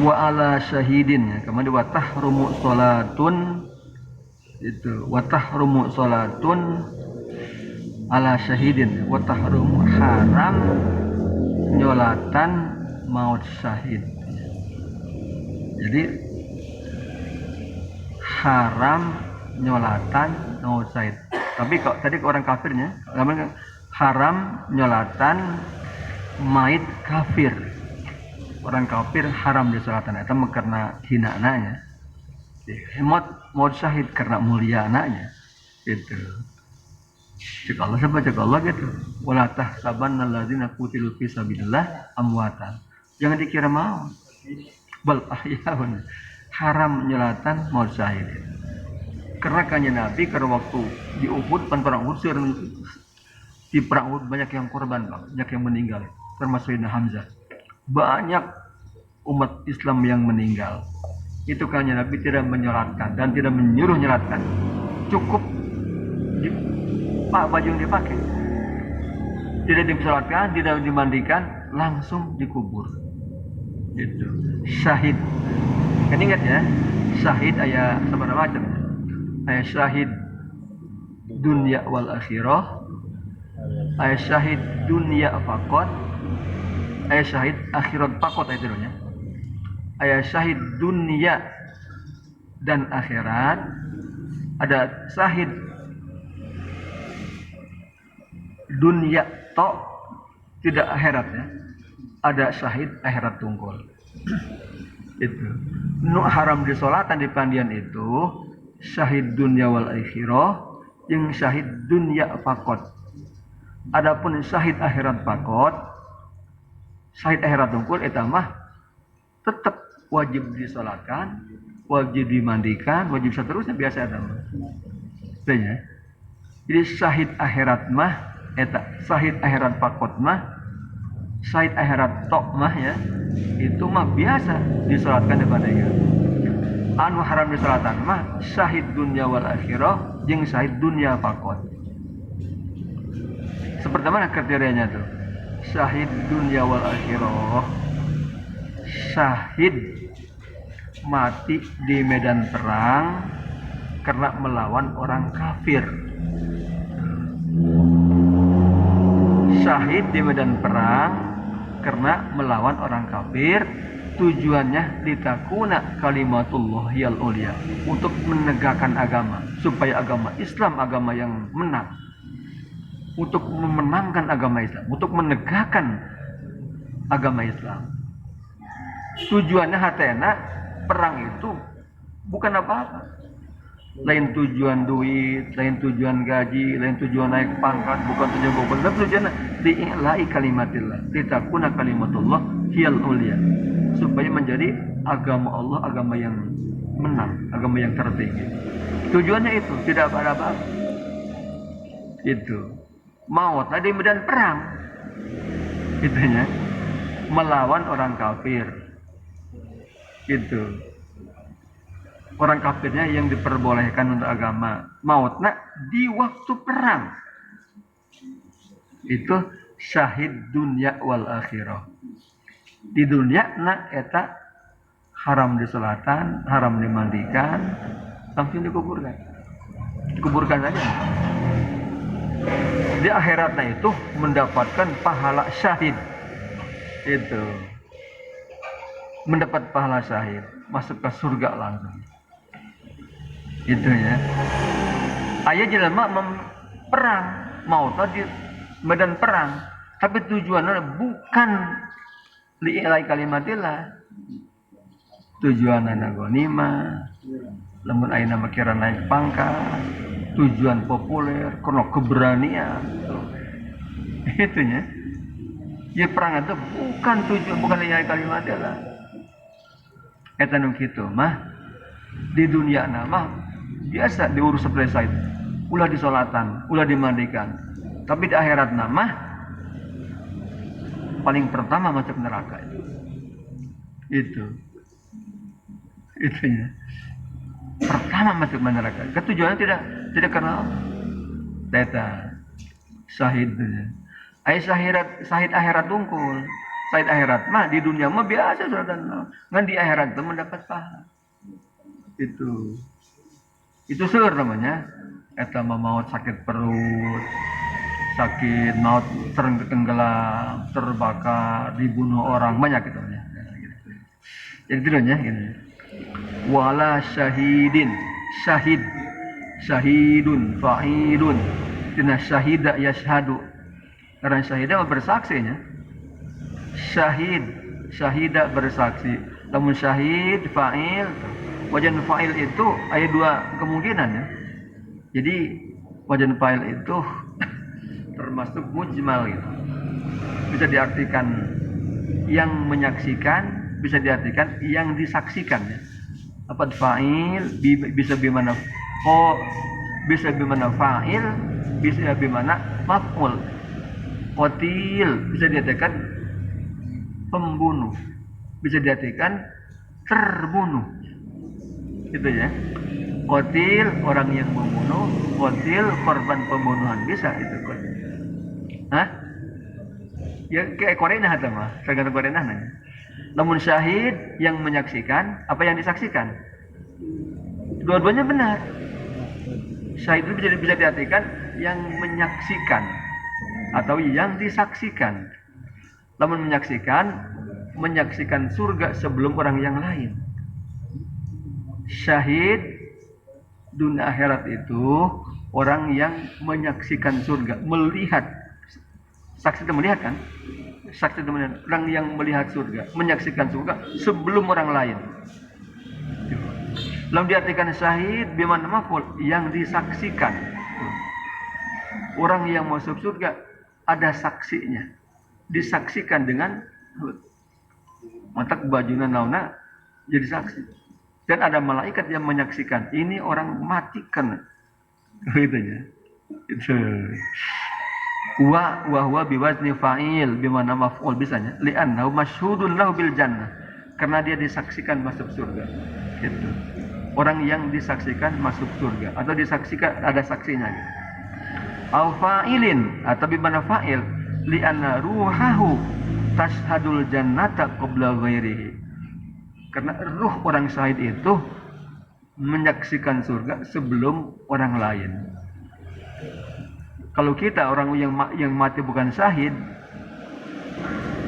wa ala syahidin ya. Kemudian wa tahrumu salatun itu wa tahrumu salatun ala syahidin wa tahrumu haram nyolatan maut syahid. Jadi haram nyolatan maut syahid. Tapi kok tadi ke orang kafirnya, haram nyolatan mayit kafir. Orang kafir haram disolatan itu karena hina anaknya. Maut syahid karena mulia anaknya. Gitu. Cek Allah siapa cek Allah gitu. Wala tahsabanna alladzina qutilu fi sabilillah amwatan. Jangan dikira maut. Bal ahyaun. Haram nyolatan maut syahid. Karena kanjeng Nabi karena waktu di Uhud perang Uhud di perang Uhud banyak yang korban, banyak yang meninggal, termasuk Sayyidina Hamzah. Banyak umat Islam yang meninggal. Itu kanjeng Nabi tidak menyolatkan dan tidak menyuruh nyolatkan. Cukup baju yang dipakai. Tidak disolatkan, tidak dimandikan, langsung dikubur. Itu syahid. Kan ingat ya, syahid ayat seberapa macam? Ayat syahid dunia wal akhirah, ayat syahid dunia faqat, ayat syahid akhirat faqat itu dulunya. Ayat syahid dunia dan akhirat, ada syahid dunia tok tidak akhirat ya. Ada syahid akhirat tungkul. Itu. Nu haram disolatan di pandian itu syahid dunia wal akhirah yang syahid dunia faqat. Adapun syahid akhirat faqat, syahid akhirat tungkul eta mah tetap wajib disolatkan, wajib dimandikan, wajib seterusnya biasa eta mah. Ya. Jadi syahid akhirat mah eta syahid akhirat faqat mah syahid akhirat tok mah ya itu mah biasa disolatkan kepada dia. Anu haram disolatan mah syahid dunia wal akhirah jeung syahid dunia faqat. Seperti mana kriterianya tuh? Syahid dunia wal akhirah, syahid mati di medan perang karena melawan orang kafir. Syahid di medan perang karena melawan orang kafir, tujuannya litakuna kalimatullah yal ulia, untuk menegakkan agama supaya agama Islam agama yang menang, untuk memenangkan agama Islam, untuk menegakkan agama Islam. Tujuannya hatena perang itu bukan apa-apa. Lain tujuan duit, lain tujuan gaji, lain tujuan naik pangkat, bukan tujuan gobel. Tapi tujuannya li'ila'i kalimatillah, litakuna kalimatullah hiyal ulia, supaya menjadi agama Allah agama yang menang, agama yang tertinggi. Tujuannya itu tidak ada apa-apa. Itu maut tadi medan perang, itunya melawan orang kafir. Itu orang kafirnya yang diperbolehkan untuk agama, mautna di waktu perang. Itu syahid dunia wal akhirah. Di dunia na eta haram disolatan, haram dimandikan, langsung dikuburkan. Dikuburkan saja. Di akhiratnya itu mendapatkan pahala syahid. Itu mendapat pahala syahid, masuk ke surga langsung. Itu ya. Ayah jelema perang, mau tadi medan perang, tapi tujuannya bukan li'ilai kalimatillah. Tujuannya ghanimah, lamun ayeuna kira naik pangkat, tujuan populer, karena keberanian. Itu ya. Ya perang itu bukan tujuan, bukan li'ilai kalimatillah. Eta nu kitu mah di dunia nama biasa diurus selesai, ulah disolatan, ulah dimandikan. Tapi di akhirat nama paling pertama masuk neraka itu ya. Pertama masuk neraka. Ketujuannya tidak karena data syahid. Ai syahid akhirat tungkul. Lain akhirat mah di dunia mah biasa saudara. Ngan di akhirat tuh mendapat pahala. Itu seur namanya. Eta mah maut sakit perut, sakit maut tenggelam, terbakar, dibunuh orang banyak gitu ya. Jadi itu ya ini. Wala syahidin, syahidun, fa'ilun. Tina syahida yashhadu. Karena syahida bersaksinya. Syahida bersaksi. Namun syahid, fa'il. Wajan fa'il itu ada dua kemungkinan ya. Jadi wajan fa'il itu termasuk mujmal gitu. Bisa diartikan yang menyaksikan, bisa diartikan yang disaksikan ya. Apa fa'il bisa bimana bisa bimana fa'il, bisa bimana maf'ul. Qatil bisa diartikan pembunuh, bisa diartikan terbunuh. Gitu ya. Qatil orang yang membunuh, qatil korban pembunuhan bisa itu qatil. Hah? Ya kayak Korea atau mah, tergantung Korea nanya. Namun syahid yang menyaksikan apa yang disaksikan. Dua-duanya benar. Syahid itu bisa diartikan yang menyaksikan atau yang disaksikan. Namun menyaksikan surga sebelum orang yang lain. Syahid dunia akhirat itu orang yang menyaksikan surga, melihat. Saksi itu melihat kan? Saksi itu melihat. Orang yang melihat surga, menyaksikan surga sebelum orang lain. Lalu diartikan syahid bimana maf'ul, yang disaksikan. Orang yang masuk surga ada saksinya. Disaksikan dengan mata bajunan nauna jadi saksi. Dan ada malaikat yang menyaksikan ini orang mati kan gitu ya. Itu wa biwazni fa'il bimana maf'ul bisanya li'annahu masyhudun lahu bil jannah, karena dia disaksikan masuk surga. Gitu. Orang yang disaksikan masuk surga atau disaksikan ada saksinya. Au fa'ilin atau bimana fa'il li'anna ruhahu tashhadul jannata qabla ghairihi. Karena ruh orang syahid itu menyaksikan surga sebelum orang lain. Kalau kita orang yang mati bukan syahid,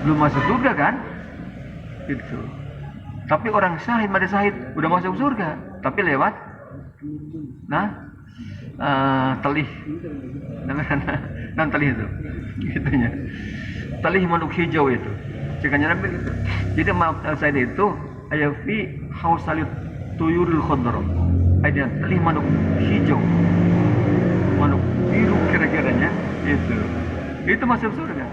belum masuk surga kan? Gitu. Tapi orang syahid mati syahid udah masuk surga, tapi lewat telih. Telih itu. Gitunya. Telih manuk hijau itu. Cikanya Nabi gitu. Jadi syahid itu ayat fi hausalit tuyurul khadra. Ayat telih manuk hijau, manuk biru kira-kiranya itu masuk surga.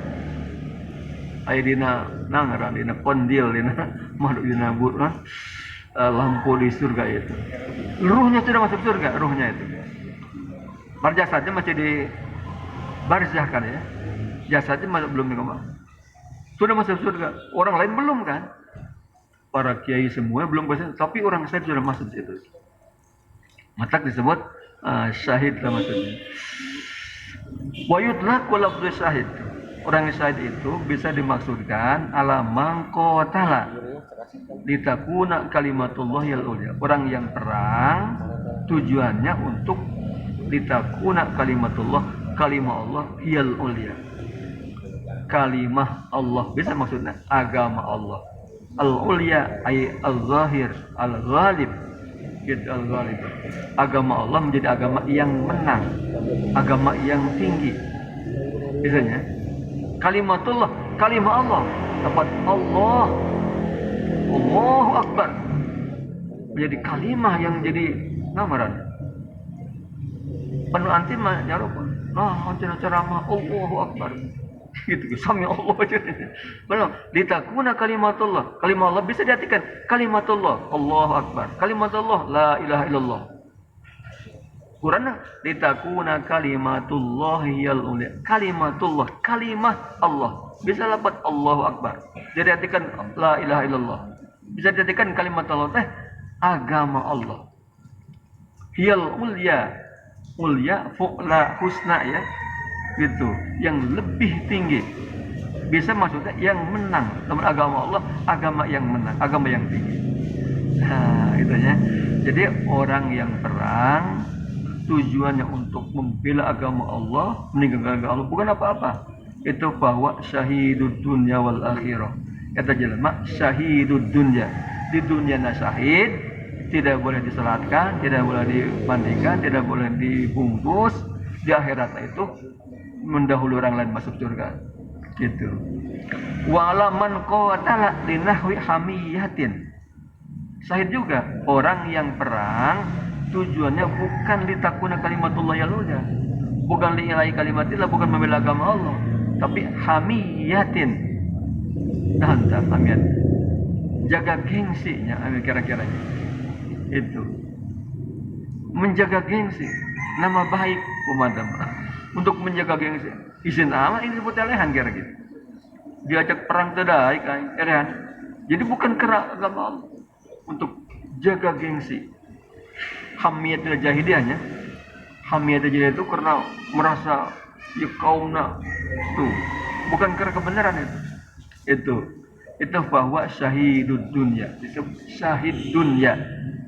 Ayat dina nangaran, dina kondil, dina manuk dina lampu di surga itu. Ruhnya sudah masuk surga, ruhnya itu. Bar jasadnya masih di barzah kan ya. Jasadnya belum dikembang. Sudah masuk surga, orang lain belum kan? Para kiai semua belum berhasil, tapi orang syahid sudah masuk situ. Maka disebut syahid lah maksudnya. Wa yutlaqu lafdhu syahid. Orang syahid itu bisa dimaksudkan ala man qatala litakuna kalimatullahil ulya. Orang yang perang tujuannya untuk litakuna kalimatullah, kalimah Allah hiyal ulya. Kalimah Allah bisa maksudnya agama Allah. Al-ulya ay al-zahir al-ghalib. Gitu al-ghalib. Agama Allah menjadi agama yang menang, agama yang tinggi. Biasanya kalimatullah, kalimah Allah dapat Allahu Akbar menjadi kalimah yang jadi ngamaran. Penuh anti mah nyarupun. Ceramah Allahu Akbar. Gitu sami Allah aja. Belum litakuna kalimatullah. Kalimah Allah bisa diartikan kalimatullah, Allahu Akbar. Kalimatullah la ilaha illallah. Quran litakuna kalimatullah hiyal ulya. Kalimatullah, kalimah Allah. Bisa dapat Allahu Akbar. Jadi artikan la ilaha illallah. Bisa diartikan kalimatullah teh agama Allah. Hiyal ulya. Ulya fu'la husna ya. Gitu, yang lebih tinggi bisa maksudnya yang menang. Namun agama Allah, agama yang menang, agama yang tinggi. Nah, itu ya. Jadi orang yang perang tujuannya untuk membela agama Allah, meninggalkan agama Allah, bukan apa-apa. Itu bahwa syahidud dunya wal akhirah. Kata jelema syahidud dunya. Di dunia syahid, tidak boleh disalatkan, tidak boleh dimandikan, tidak boleh dibungkus. Di akhirat itu mendahului orang lain masuk surga. Gitu. Walaman qatala linahwi hamiyatin. Syahid juga orang yang perang tujuannya bukan litakuna kalimatullah yalunya, bukan liilai kalimatillah, bukan membela agama Allah, tapi hamiyatin. Nah, hamiyat jaga gengsinya, kira-kira itu menjaga gengsi, nama baik umat. Untuk menjaga gengsi izin amat ini disebut elehan kira-kira diajak perang tedai kan elehan. Jadi bukan kera agama Allah, untuk jaga gengsi. Hamiyat jahiliyahnya, hamiyat jahiliyah itu karena merasa ya kaumna tuh, bukan karena kebenaran itu bahwa syahidud dunya, disebut syahid dunya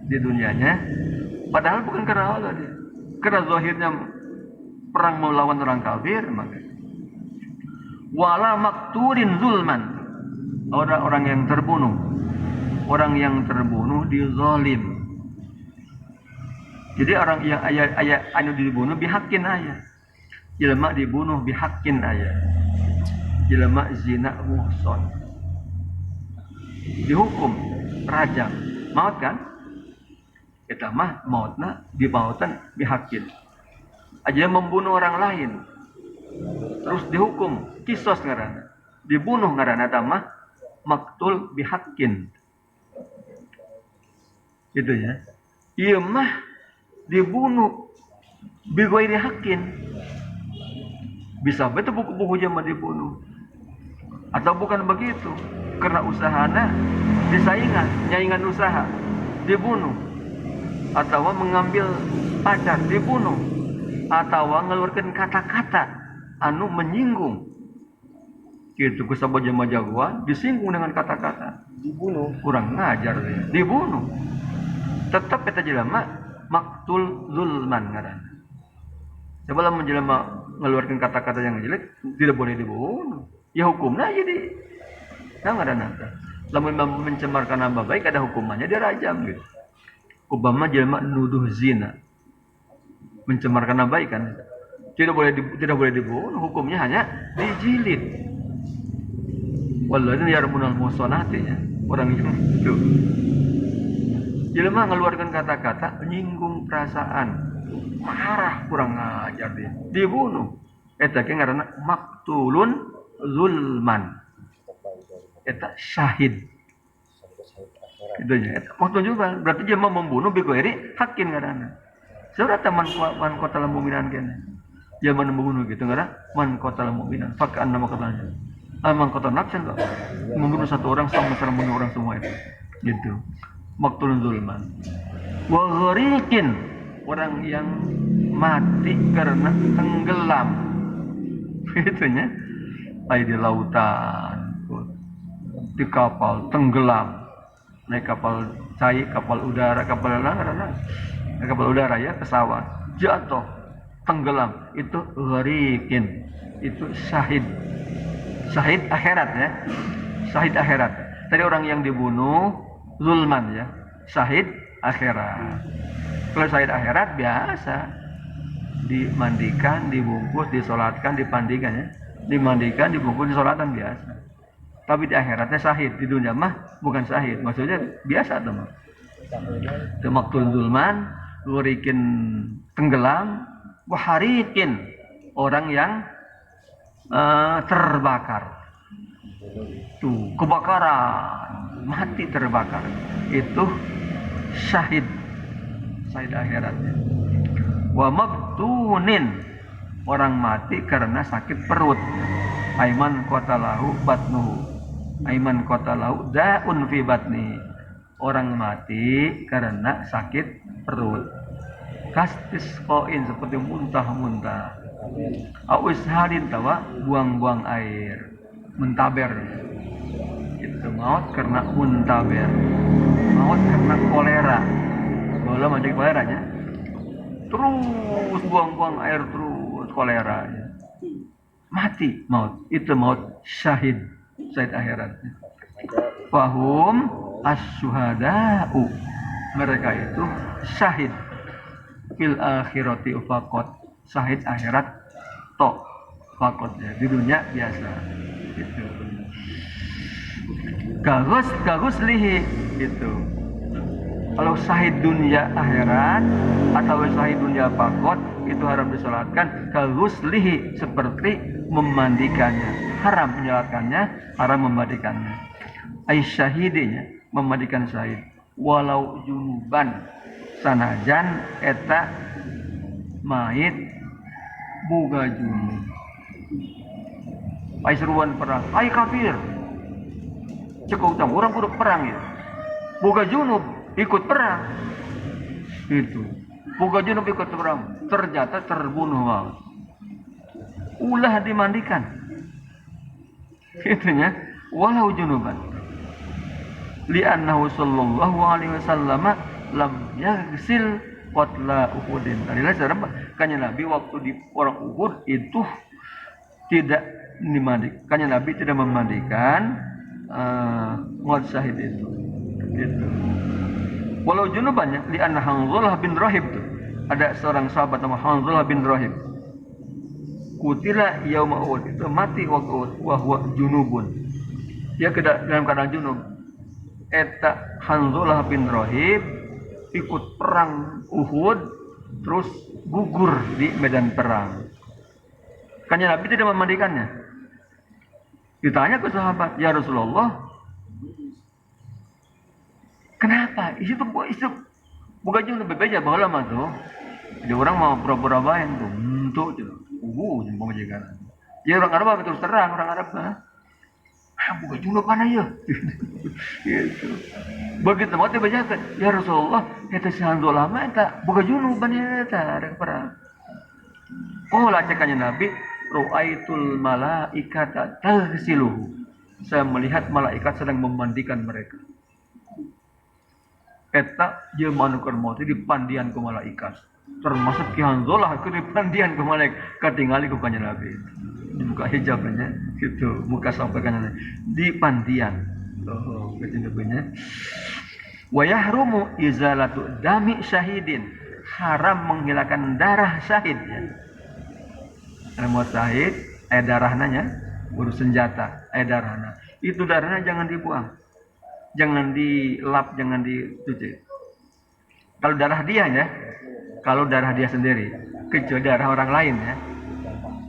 di dunianya, padahal bukan karena Allah dia, karena zahirnya perang melawan orang kafir. Maka wala makturin zulman, orang yang terbunuh dizalim. Jadi orang yang ayah anu dibunuh bihakin ayah, jelema dibunuh bihakin ayah, jelema zina muhson dihukum rajam maut kan, kita mah mautna dibautan bihakin. Aja membunuh orang lain terus dihukum kisos ngaranna, dibunuh ngaranna tamah maktul bihakin. Gitu ya. Ieu mah dibunuh bighairi hakin. Bisa betul buku-buku zaman dibunuh. Atau bukan begitu, karena usahana nyaingan usaha dibunuh, atau mengambil pacar dibunuh, atau ngeluarkan kata-kata anu menyinggung. Gitu kusabab jama jagoan disinggung dengan kata-kata, dibunuh, kurang ngajar dia. Dibunuh. Tetap eta jelema maktul zulman ngaranna. Sebelum menjelma mengeluarkan kata-kata yang jelek tidak boleh dibunuh. Ya hukumnya jadi enggak ada nanti. Lamun mencemarkan nama baik ada hukumannya, dia rajam gitu. Umpama jelma nuduh zina, mencemarkan nama baik kan, tidak boleh dibunuh, hukumnya hanya dijilid. Walladzina yarmunal muhsanati, orang itu jelema mengeluarkan kata-kata menyinggung perasaan, marah, kurang ajar dia, dibunuh. Eta ge ngaranna maktulun zulman. Eta syahid. Itu nya. Maktul juga berarti dia mau membunuh bighairi hakin ngaranna. Surat man qatal mu'minan kene. Dia membunuh gitu ngaranna man qatal mu'minan fa kana maqtalnya. Man qatal nafsan kok. Membunuh satu orang sama membunuh orang semua itu. Gitu. Maktulun zulman. Wa ghariqin, orang yang mati karena tenggelam. Itunya ai di lautan, di kapal tenggelam, naik kapal cair, kapal udara ya, pesawat jatuh tenggelam, itu ghariqin, itu syahid akhirat ya, syahid akhirat. Tadi orang yang dibunuh zulman ya, syahid akhirat. Kalau syahid akhirat biasa dimandikan, dibungkus, disolatkan, dipandikan ya, dimandikan, dibungkus, disolatkan biasa. Tapi di akhiratnya syahid, di dunia mah bukan syahid, maksudnya biasa teman. Itu maktul zulman, ghariqin tenggelam, wahariqin orang yang terbakar. Tuh kebakaran, mati terbakar, itu syahid akhiratnya. Wa mabtunin, orang mati karena sakit perut. Aiman qatalahu batnuhu, aiman qatalahu da'un fi batni, orang mati karena sakit perut. Kastis qoin, seperti muntah-muntah. Au ishalin tawa, buang-buang air. muntaber. Itu maut karena muntaber. Maut karena kolera. Bola mandi koleranya. Terus buang-buang air terus kolera. Mati maut. Itu maut syahid. Syahid akhirat. Fahum as-syuhada'u. Mereka itu syahid fil akhirati faqat. Syahid akhirat tok faqat ya. Di dunia biasa. Gitu. Gagus lihi gitu. Kalau syahid dunia akhirat atau syahid dunia faqat itu haram disolatkan. Gagus lihi seperti memandikannya, haram menyolatkannya, haram memandikannya. Ai syahidinya memandikan syahid walau junuban sanajan eta mayit boga junub. Ai seruan perang, ai kafir. Cekau utang orang kudu perang ya. Boga junub ikut perang. Itu. Boga junub ikut perang, ternyata terbunuh. Ulah dimandikan. Itunya walau junuban. Li'annahu sallallahu alaihi wasallam lam yaghsil qatla Uhudin. Adalah cara kanya Nabi waktu di orang Uhud itu tidak dimandikan. Kanya Nabi tidak memandikan maut syahid itu. Gitu. Walau junubannya li'anna Hanzalah bin Rahib itu. Ada seorang sahabat nama Hanzalah bin Rahib. Kutila yauma Uhud itu mati waktu Uhud wa huwa junubun. Dia dalam keadaan junub. Eta Hanzalah bin Rahib ikut perang Uhud terus gugur di medan perang. Kanya Nabi tidak memandikannya. Ditanya ke sahabat, "Ya Rasulullah, kenapa? Itu bukan junub bebeja baheula mah tuh." Jadi orang mau pura-pura baik tuh, untuk jempong jagaan. Ya orang Arab terus terang orang Arab mah. Bukan junub mana ya? Gitu. Begitu mau dibacakan, ya Rasulullah, eta si Hanzalah mah eta bukan junub mana eta ada perang. Oh lah cekannya Nabi, ru'aitul malaikata taghsiluhu. Saya melihat malaikat sedang memandikan mereka. Eta je manukeun maut dipandian ku malaikat. Termasuk Ki Hanzalah ke dipandian ku malaikat katingali ku kanjeng Nabi. Dibuka hijabnya gitu, muka sampai kanan di pandian. Oh, kecil-kecilnya. Wa yahrumu izalatu dami syahidin. Haram menghilangkan darah syahid ya. Mau syahid, darahnya urus senjata, darahnya. Itu darahnya jangan dibuang. Jangan dilap, jangan dicuci. Kalau darah dia ya, kalau darah dia sendiri, kecuali darah orang lain ya.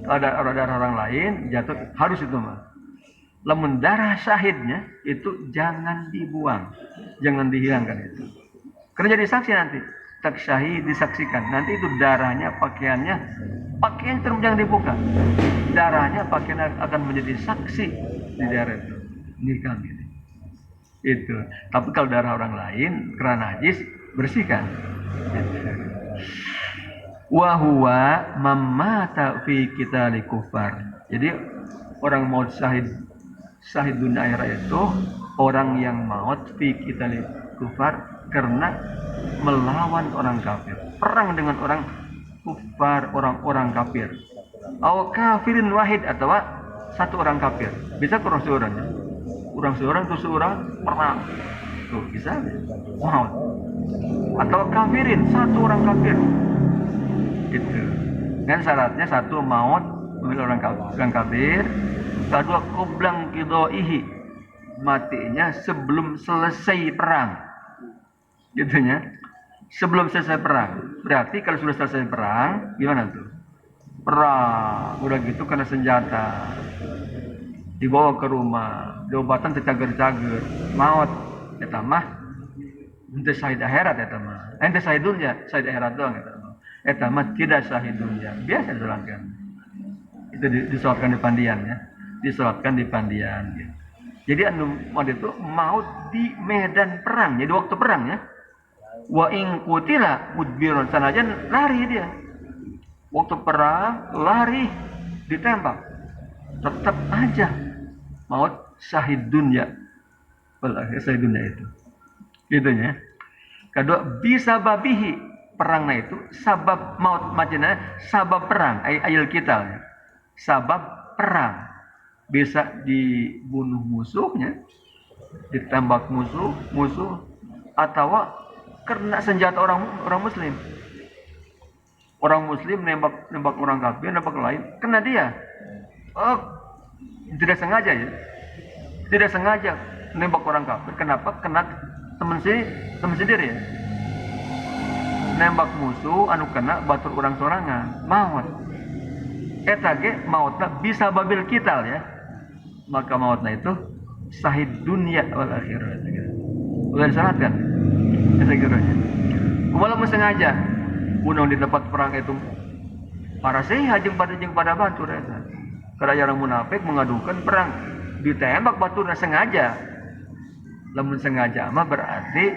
Kalau darah orang lain jatuh harus itu mah. Lamun darah syahidnya itu jangan dibuang, jangan dihilangkan itu. Karena jadi saksi nanti, tak syahid disaksikan. Nanti itu darahnya, pakaian terus jangan dibuka. Darahnya pakaian akan menjadi saksi di daerah itu. Nikah ini. Itu. Tapi kalau darah orang lain karena najis bersihkan. Wa huwa mamata fi qitali kufar. Jadi orang maut syahid dunia akhirat itu orang yang maut fi qitali kufar karena melawan orang kafir. Perang dengan orang kufar, orang-orang kafir. Aw kafirin wahid atau satu orang kafir. Bisa kurang seorang ya. Kurang seorang tuh seorang perang. Tuh bisa maut. Atau kafirin satu orang kafir. Gitu. Dan syaratnya satu maut memilih orang kafir, kedua qoblang qidaihi matinya sebelum selesai perang. Gitunya. Sebelum selesai perang. Berarti kalau sudah selesai perang, gimana tuh? Perang, udah gitu kena senjata. Dibawa ke rumah, diobatan tercager-cager, maut. Eta mah ente syahid akhirat eta mah. Ente syahid dunya, syahid akhirat doang eta. Eta mah tidak syahid dunia. Biasa disolatkan. Itu disolatkan di pandian ya. Disolatkan di pandian gitu. Jadi anu waktu itu maut di medan perang. Jadi waktu perang ya. Wa in qutila mudbiron sanajan lari dia. Waktu perang lari ditembak. Tetap aja maut syahid dunya wal akhirah, syahid dunya itu gitu ya. Kedua bisa babihi perangnya itu sabab maut macina sabab perang ayil kita sabab perang bisa dibunuh musuhnya, ditembak musuh atau karena senjata orang muslim. Orang muslim nembak orang kafir, nembak lain, kena dia. Oh, tidak sengaja ya. Tidak sengaja nembak orang kafir. Kenapa? Kena teman sendiri ya. Nembak musuh anu kena batur orang sorangan, maut. Eta ge mautna bisa babil kital ya. Maka mautna itu syahid dunia wal akhirah. Udah disyaratkan. Eta geranya. Walaupun sengaja bunuh di tempat perang itu para seha jeung pada batur eta. Karena orang munafik mengadukan perang ditembak baturna sengaja. Lamun sengaja mah berarti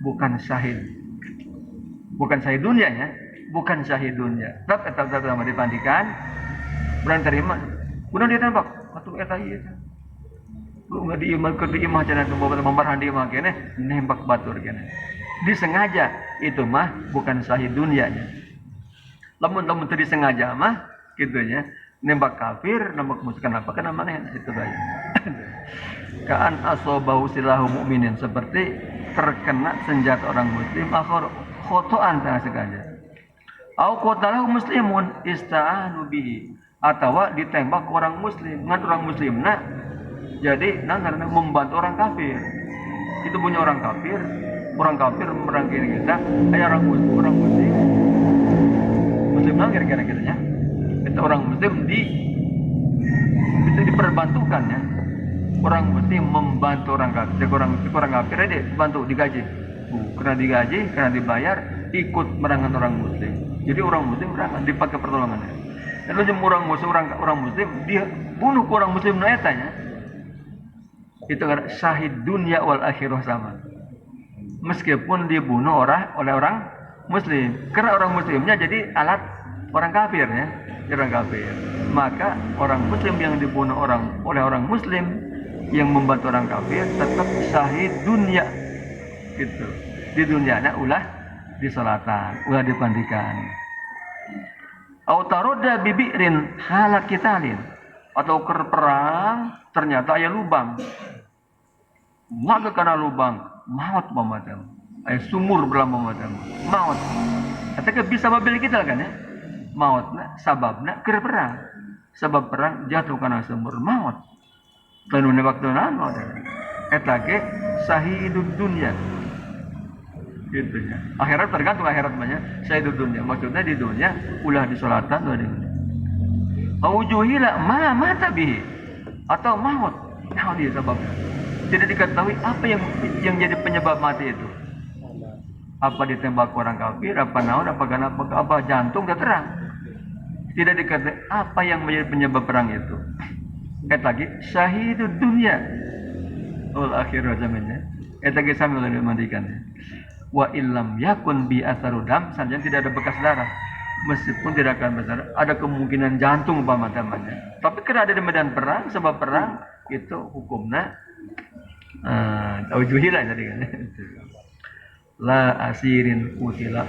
bukan syahid. Bukan syahid dunia ya, bukan syahid dunia. Tetap dipandikan berang terima. Kunaon ditembak? Atuh eta ieu. Lu enggak diimah keur diimah cenah teu bawa membarhan di imah keneh nembak batur keneh. Disengaja itu mah bukan syahid dunianya. Lamun teu disengaja mah kitu nya nembak kafir, nembak musuh kenapa? Kana maneh itu bae. Kaan asobahu silahu mukminin seperti terkena senjata orang muslim akhir khotoan tanah sengaja. Au qatalahu muslimun ista'anu bihi atawa ditembak orang muslim, ngan orang muslimna jadi karena membantu orang kafir. Itu punya orang kafir merangkir kita, aya orang muslim nangkir kira-kira nya. Itu orang muslim itu diperbantukan ya. Orang muslim membantu orang kafir, orang kafir dia bantu digaji. Karena digaji, karena dibayar, ikut merangan orang muslim. Jadi orang muslim merangan dipakai pertolongannya. Lalu orang muslim dia bunuh orang muslim naetanya. Itu karena syahid dunia wal akhirah sama. Meskipun dibunuh oleh orang muslim, karena orang muslimnya jadi alat orang kafir ya, orang kafir. Maka orang muslim yang dibunuh oleh orang muslim yang membantu orang kafir tetap syahid dunia gitu. Di dunianya ulah disolatan, ulah dipandikan. Autaroda bibirin halak kitalin atau ker perang ternyata aya lubang. Maka karena lubang maut pamatam. Aya sumur belah pamatam. Maut. Ketika bisa babil kita kan ya. Mautna sababna keur perang. Sebab perang jatuh kana sumur maut. Tanu waktu naon eta ge sahidud dunya. Gitu ya. Akhirat tergantung akhirat banyak. Sahidud dunya maksudnya di dunia ulah disolatan ulah di dunia. Aujuhila ma mata bihi atau maut. Nah dia sebabnya. Tidak diketahui apa yang jadi penyebab mati itu. Apa ditembak orang kafir, apa naon, apa jantung tidak terang. Tidak diketahui apa yang menjadi penyebab perang itu. Lagi syahidud dunya wal akhirah zamannya. Lagi sambil dimandikan. Wa illam yakun bi atharudam, saja tidak ada bekas darah. Meskipun tidak akan berdarah, ada kemungkinan jantung umpamanya. Tapi karena ada di medan perang, sebab perang itu hukumnya aujuhilah tadi kan. La asirin utila